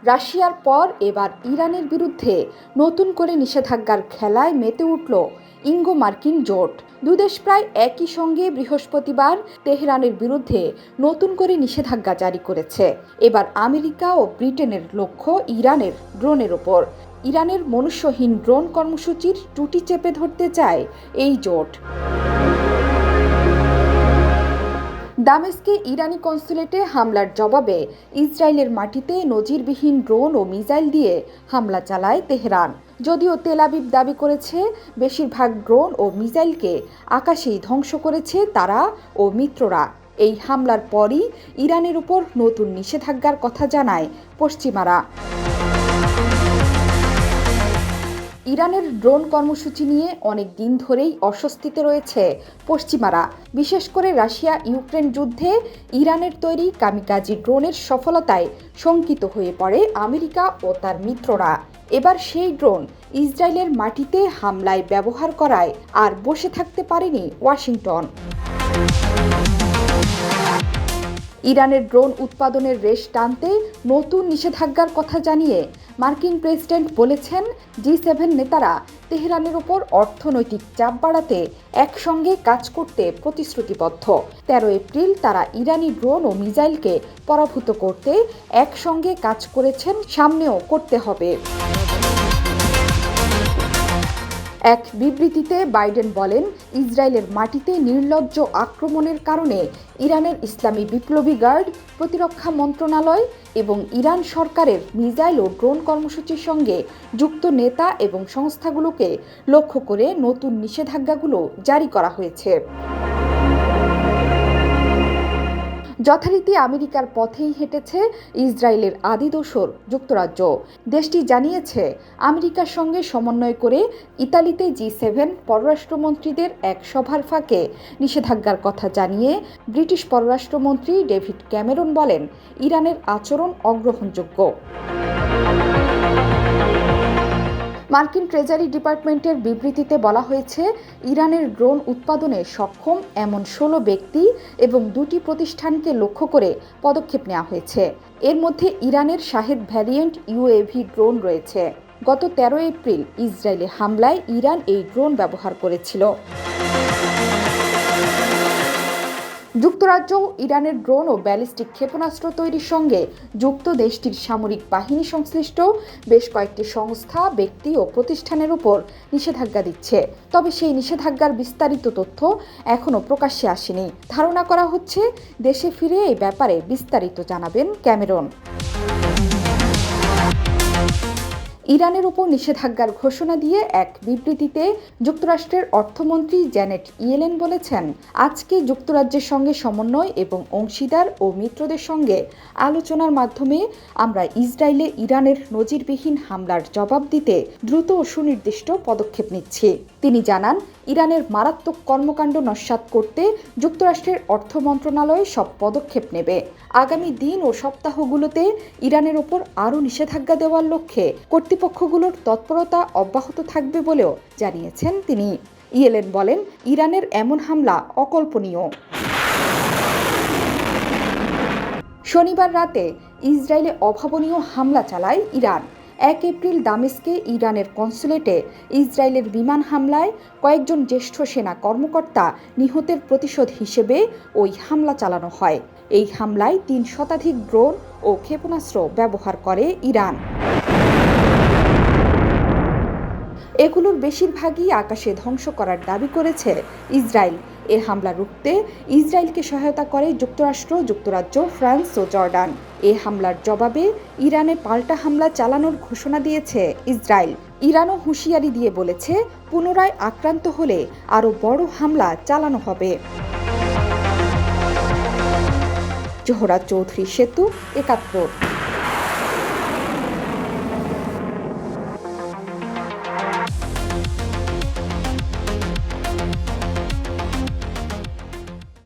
রাশিয়ার পর এবার ইরানের বিরুদ্ধে নতুন করে নিষেধাজ্ঞার খেলায় মেতে উঠল ইঙ্গো মার্কিন জোট। দুদেশ প্রায় একই সঙ্গে বৃহস্পতিবার তেহরানের বিরুদ্ধে নতুন করে নিষেধাজ্ঞা জারি করেছে। এবার আমেরিকা ও ব্রিটেনের লক্ষ্য ইরানের ড্রোনের ওপর। ইরানের মনুষ্যহীন ড্রোন কর্মসূচির টুটি চেপে ধরতে চায় এই জোট। দামেস্কে ইরানি কনসুলেটে হামলার জবাবে ইসরায়েলের মাটিতে নজিরবিহীন ড্রোন ও মিসাইল দিয়ে হামলা চালায় তেহরান। যদিও তেল আবিব দাবি করেছে বেশিরভাগ ড্রোন ও মিসাইলকে আকাশেই ধ্বংস করেছে তারা ও মিত্ররা। এই হামলার পরই ইরানের উপর নতুন নিষেধাজ্ঞার কথা জানায় পশ্চিমারা। ইরানের ড্রোন কর্মসূচি নিয়ে অনেক দিন ধরেই অস্বস্তিতে রয়েছে পশ্চিমারা। বিশেষ করে রাশিয়া ইউক্রেন যুদ্ধে ইরানের তৈরি কামিকাজি ড্রোনের সফলতায় শঙ্কিত হয়ে পড়ে আমেরিকা ও তার মিত্ররা। এবার সেই ড্রোন ইসরায়েলের মাটিতে হামলায় ব্যবহার করায় আর বসে থাকতে পারেনি ওয়াশিংটন। ইরানের ড্রোন উৎপাদনের রেশ টানতে নতুন নিষেধাজ্ঞার কথা জানিয়ে মার্কিন প্রেসিডেন্ট বলেছেন, G7 নেতারা তেহরানের ওপর অর্থনৈতিক চাপ বাড়াতে একসঙ্গে কাজ করতে প্রতিশ্রুতিবদ্ধ। 13 এপ্রিল তারা ইরানি ড্রোন ও মিসাইলকে পরাভূত করতে একসঙ্গে কাজ করেছেন, সামনেও করতে হবে। এক বিবৃতিতে বাইডেন বলেন, ইসরায়েলের মাটিতে নির্লজ্জ আক্রমণের কারণে ইরানের ইসলামী বিপ্লবী গার্ড, প্রতিরক্ষা মন্ত্রণালয় এবং ইরান সরকারের মিসাইল ও ড্রোন কর্মসূচির সঙ্গে যুক্ত নেতা এবং সংস্থাগুলোকে লক্ষ্য করে নতুন নিষেধাজ্ঞাগুলো জারি করা হয়েছে। যথারীতি আমেরিকার পথেই হেঁটেছে ইসরায়েলের আদি দোসর যুক্তরাজ্য। দেশটি জানিয়েছে, আমেরিকার সঙ্গে সমন্বয় করে ইতালিতে G7 পররাষ্ট্রমন্ত্রীদের এক সভার ফাঁকে নিষেধাজ্ঞার কথা জানিয়ে ব্রিটিশ পররাষ্ট্রমন্ত্রী ডেভিড ক্যামেরন বলেন, ইরানের আচরণ অগ্রহণযোগ্য। মার্কিন ট্রেজারি ডিপার্টমেন্টের বিবৃতিতে বলা হয়েছে, ইরানের ড্রোন উৎপাদনে সক্ষম এমন 16 ব্যক্তি এবং 2টি প্রতিষ্ঠানকে লক্ষ্য করে পদক্ষেপ নেওয়া হয়েছে। এর মধ্যে ইরানের শাহেদ ভ্যারিয়েন্ট UAV ড্রোন রয়েছে। গত 13 এপ্রিল ইসরায়েলে হামলায় ইরান এই ড্রোন ব্যবহার করেছিল। যুক্তরাজ্য ইরানের ড্রোন ও ব্যালিস্টিক ক্ষেপণাস্ত্র তৈরির সঙ্গে যুক্ত দেশটির সামরিক বাহিনী সংশ্লিষ্ট বেশ কয়েকটি সংস্থা, ব্যক্তি ও প্রতিষ্ঠানের উপর নিষেধাজ্ঞা দিচ্ছে। তবে সেই নিষেধাজ্ঞার বিস্তারিত তথ্য এখনও প্রকাশ্যে আসেনি। ধারণা করা হচ্ছে, দেশে ফিরে এই ব্যাপারে বিস্তারিত জানাবেন ক্যামেরন। ইরানের উপর নিষেধাজ্ঞার ঘোষণা দিয়ে এক বিবৃতিতে যুক্তরাষ্ট্রের অর্থমন্ত্রী জ্যানেট ইয়েলেন বলেছেন, আজকে যুক্তরাজ্যের সঙ্গে সমন্বয় এবং অংশীদার ও মিত্রদের সঙ্গে আলোচনার মাধ্যমে আমরা ইসরায়েলে ইরানের নজিরবিহীন হামলার জবাব দিতে দ্রুত ও সুনির্দিষ্ট পদক্ষেপ নিচ্ছি। তিনি জানান, ইরানের মারাত্মক কর্মকাণ্ড নস্যাৎ করতে যুক্তরাষ্ট্রের অর্থ মন্ত্রণালয় সব পদক্ষেপ নেবে। আগামী দিন ও সপ্তাহগুলোতে ইরানের ওপর আরও নিষেধাজ্ঞা দেওয়ার লক্ষ্যে কর্তৃপক্ষগুলোর তৎপরতা অব্যাহত থাকবে বলেও জানিয়েছেন তিনি। ইয়েলেন বলেন, ইরানের এমন হামলা অকল্পনীয়। শনিবার রাতে ইসরায়েলে অভাবনীয় হামলা চালায় ইরান। 1 এপ্রিল দামেস্কে ইরানের কনসুলেটে ইসরায়েলের বিমান হামলায় কয়েকজন জ্যেষ্ঠ সেনা কর্মকর্তা নিহতের প্রতিশোধ হিসেবে ওই হামলা চালানো হয়। এই হামলায় 3 শতাধিক ড্রোন ও ক্ষেপণাস্ত্র ব্যবহার করে ইরান। এগুলোর বেশিরভাগই আকাশে ধ্বংস করার দাবি করেছে ইসরায়েল। এ হামলা রুখতে ইসরায়েলকে সহায়তা করে যুক্তরাষ্ট্র, যুক্তরাজ্য, ফ্রান্স ও জর্ডান। এ হামলার জবাবে ইরানে পাল্টা হামলা চালানোর ঘোষণা দিয়েছে ইসরায়েল। ইরানও হুঁশিয়ারি দিয়ে বলেছে, পুনরায় আক্রান্ত হলে আরও বড় হামলা চালানো হবে। জোহরা চৌধুরী সেতু, 71।